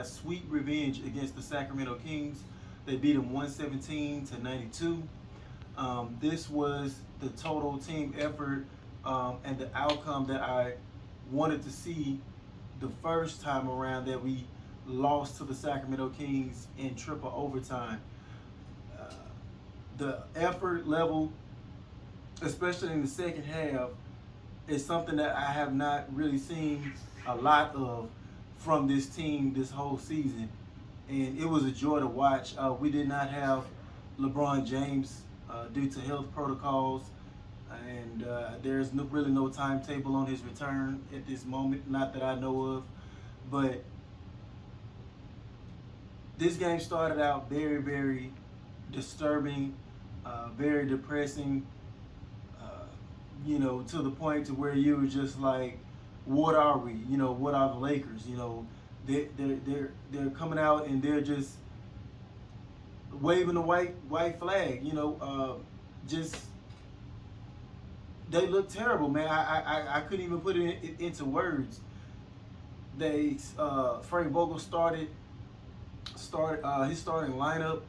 got sweet revenge against the Sacramento Kings. They beat them 117-92. This was the total team effort and the outcome that I wanted to see the first time around that we lost to the Sacramento Kings in triple overtime. Uh, the effort level, especially in the second half, is something that I have not really seen a lot of from this team this whole season. And it was a joy to watch. We did not have LeBron James due to health protocols, and there's really no timetable on his return at this moment, not that I know of. But this game started out very, very disturbing, very depressing. Uh, to the point to where you were just like, "What are we? What are the Lakers? They're coming out and they're just waving the white flag. Just they look terrible, man. I couldn't even put it into words. Frank Vogel his starting lineup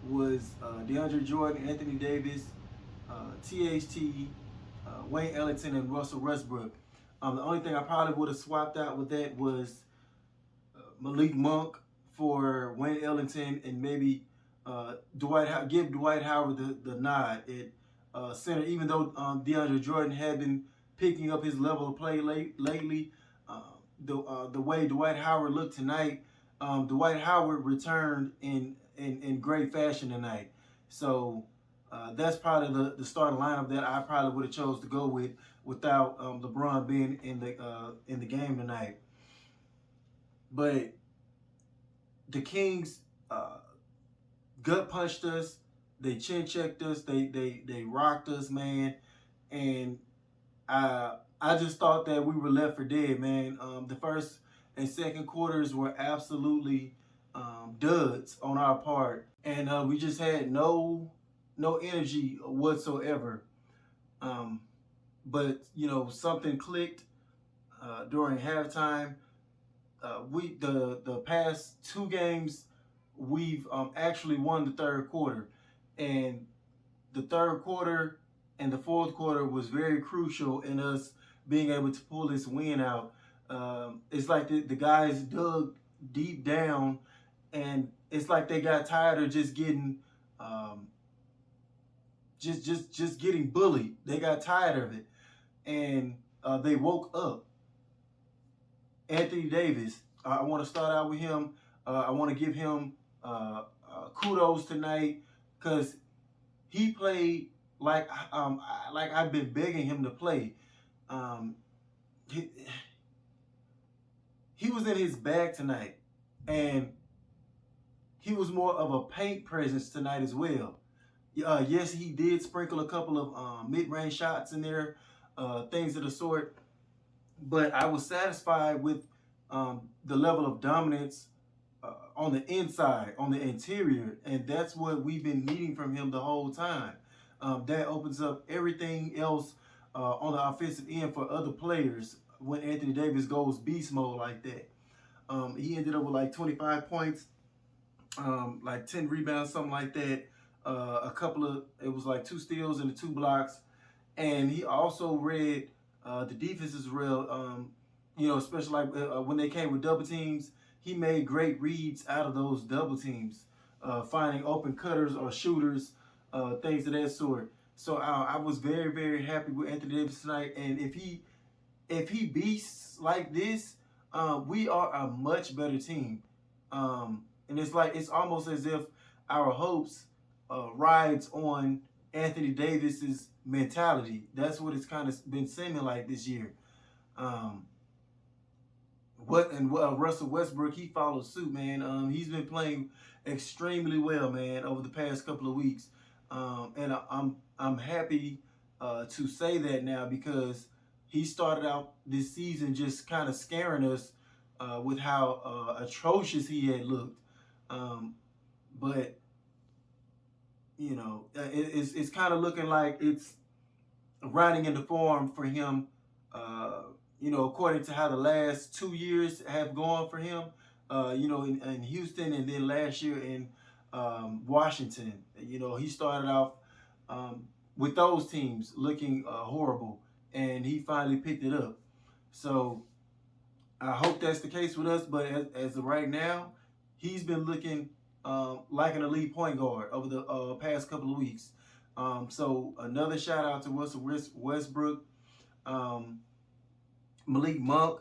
was DeAndre Jordan, Anthony Davis, THT, Wayne Ellington, and Russell Westbrook. The only thing I probably would have swapped out with that was Malik Monk for Wayne Ellington, and maybe give Dwight Howard the nod at center. Even though DeAndre Jordan had been picking up his level of play lately, the way Dwight Howard looked tonight, Dwight Howard returned in great fashion tonight. So that's probably the starting lineup that I probably would have chose to go with without LeBron being in the game tonight. But the Kings gut punched us. They chin checked us. They rocked us, man. And I just thought that we were left for dead, man. The first and second quarters were absolutely duds on our part, and we just had no energy whatsoever. But something clicked during halftime. We the past two games we've actually won the third quarter, and the third quarter and the fourth quarter was very crucial in us being able to pull this win out. It's like the guys dug deep down, and it's like they got tired of just getting just getting bullied. They got tired of it, and they woke up. Anthony Davis, I want to start out with him. I want to give him kudos tonight because he played like I've been begging him to play. Um, he, he was in his bag tonight, and he was more of a paint presence tonight as well. Yes, he did sprinkle a couple of mid-range shots in there, things of the sort. But I was satisfied with the level of dominance on the inside, on the interior, and that's what we've been needing from him the whole time. That opens up everything else on the offensive end for other players when Anthony Davis goes beast mode like that. He ended up with like 25 points, like 10 rebounds, something like that. It was like 2 steals and 2 blocks. And he also read the defenses real, especially like when they came with double teams. He made great reads out of those double teams, finding open cutters or shooters, things of that sort. So I was very, very happy with Anthony Davis tonight. And if he beasts like this, we are a much better team. And it's almost as if our hopes rides on Anthony Davis's mentality. That's what it's kind of been seeming like this year. Russell Westbrook, he followed suit, man. He's been playing extremely well, man, over the past couple of weeks, and I'm happy to say that now because he started out this season just kind of scaring us with how atrocious he had looked. But it's kind of looking like it's riding into form for him. According to how the last 2 years have gone for him, in Houston, and then last year in Washington. He started off um, with those teams looking horrible, and he finally picked it up. So I hope that's the case with us. But as of right now, he's been looking like an elite point guard over the past couple of weeks. So another shout out to Russell Westbrook. Um, Malik Monk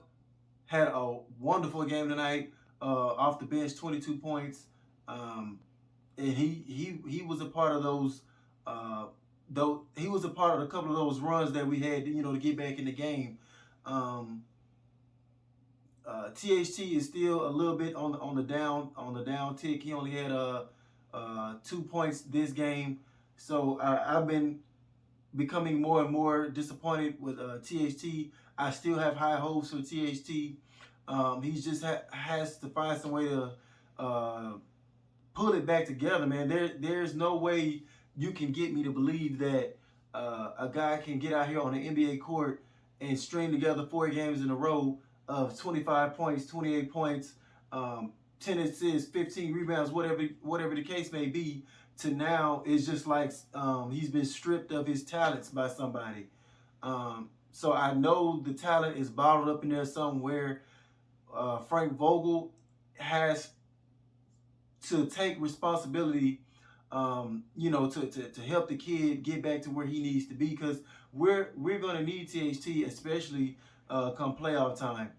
had a wonderful game tonight off the bench, 22 points. Um, and he was a part of those. Though he was a part of a couple of those runs that we had, to get back in the game. Um, THT is still a little bit on the down tick. He only had 2 points this game, so I've been becoming more and more disappointed with THT. I still have high hopes for THT. He just has to find some way to pull it back together, man. There's no way you can get me to believe that a guy can get out here on the NBA court and string together 4 games in a row of 25 points, 28 points, 10 assists, 15 rebounds, whatever the case may be, to now it's just like he's been stripped of his talents by somebody. So I know the talent is bottled up in there somewhere. Frank Vogel has to take responsibility, to help the kid get back to where he needs to be, because we're going to need THT, especially come playoff time.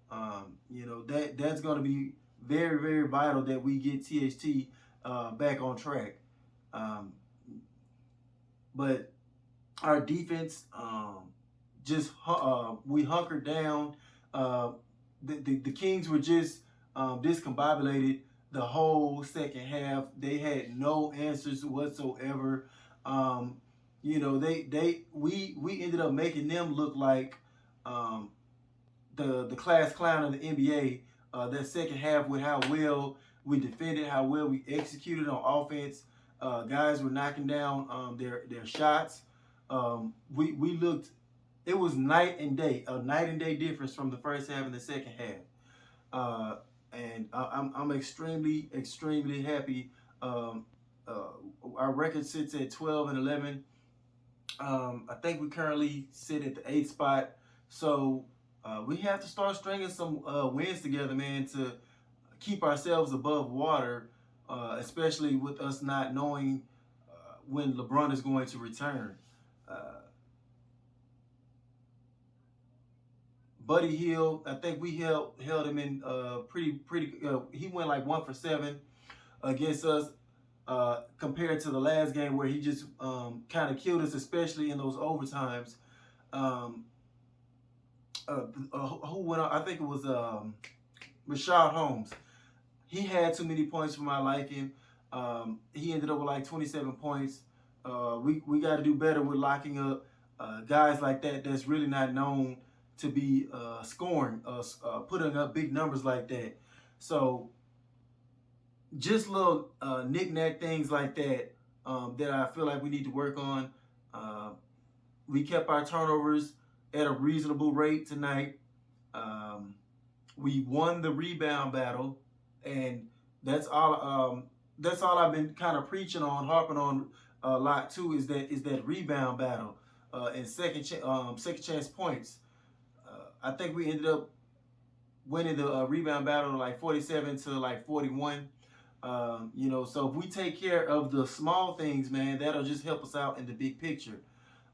That's going to be very, very vital that we get THT back on track. But our defense, we hunkered down. The Kings were just discombobulated the whole second half. They had no answers whatsoever. We ended up making them look like the class clown of the NBA. That second half, with how well we defended, how well we executed on offense. Guys were knocking down their shots. We looked. It was night and day, a night and day difference from the first half and the second half. And I'm extremely, extremely happy. Our record sits at 12-11. I think we currently sit at the 8th spot. So we have to start stringing some wins together, man, to keep ourselves above water, especially with us not knowing when LeBron is going to return. Buddy Hield, I think we held him in pretty. He went like 1 for 7 against us, compared to the last game where he just kind of killed us, especially in those overtimes. Who went on? I think it was Rashad Holmes. He had too many points for my liking. He ended up with like 27 points. We got to do better with locking up guys like that. That's really not known to be scoring, putting up big numbers like that. So just little knick-knack things like that that I feel like we need to work on. We kept our turnovers at a reasonable rate tonight. We won the rebound battle, and that's all. That's all I've been kind of preaching on, harping on a lot too. Is that rebound battle and second chance points. I think we ended up winning the rebound battle like 47 to like 41. So if we take care of the small things, man, that'll just help us out in the big picture.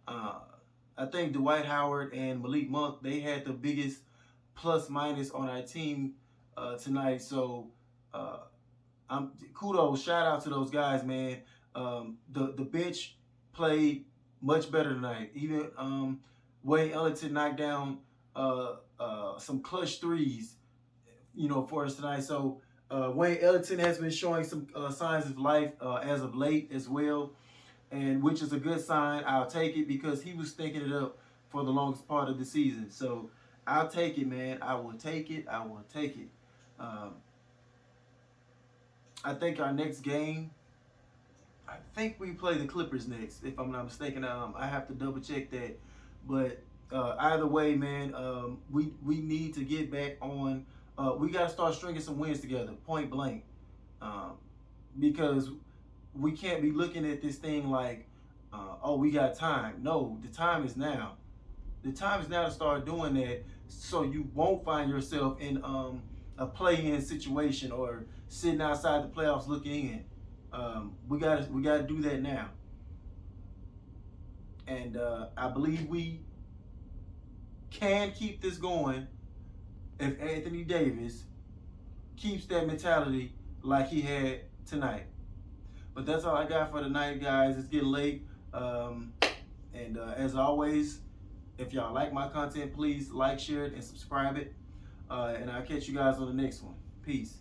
I think Dwight Howard and Malik Monk, they had the biggest plus minus on our team tonight. So kudos, shout out to those guys, man. The bench played much better tonight. Even Wayne Ellington knocked down some clutch threes, for us tonight. So Wayne Ellington has been showing some signs of life as of late as well, and which is a good sign. I'll take it, because he was stinking it up for the longest part of the season. So I'll take it, man. I will take it. I will take it. I think our next game, I think we play the Clippers next, if I'm not mistaken. I have to double check that. But either way, man, we need to get back on we got to start stringing some wins together, point blank, because we can't be looking at this thing like, oh, we got time. No, the time is now. The time is now to start doing that, so you won't find yourself in a play-in situation or sitting outside the playoffs looking in. We gotta do that now, and I believe we can keep this going if Anthony Davis keeps that mentality like he had tonight. But that's all I got for tonight, guys. It's getting late. And as always, if y'all like my content, please like, share it, and subscribe it. And I'll catch you guys on the next one. Peace.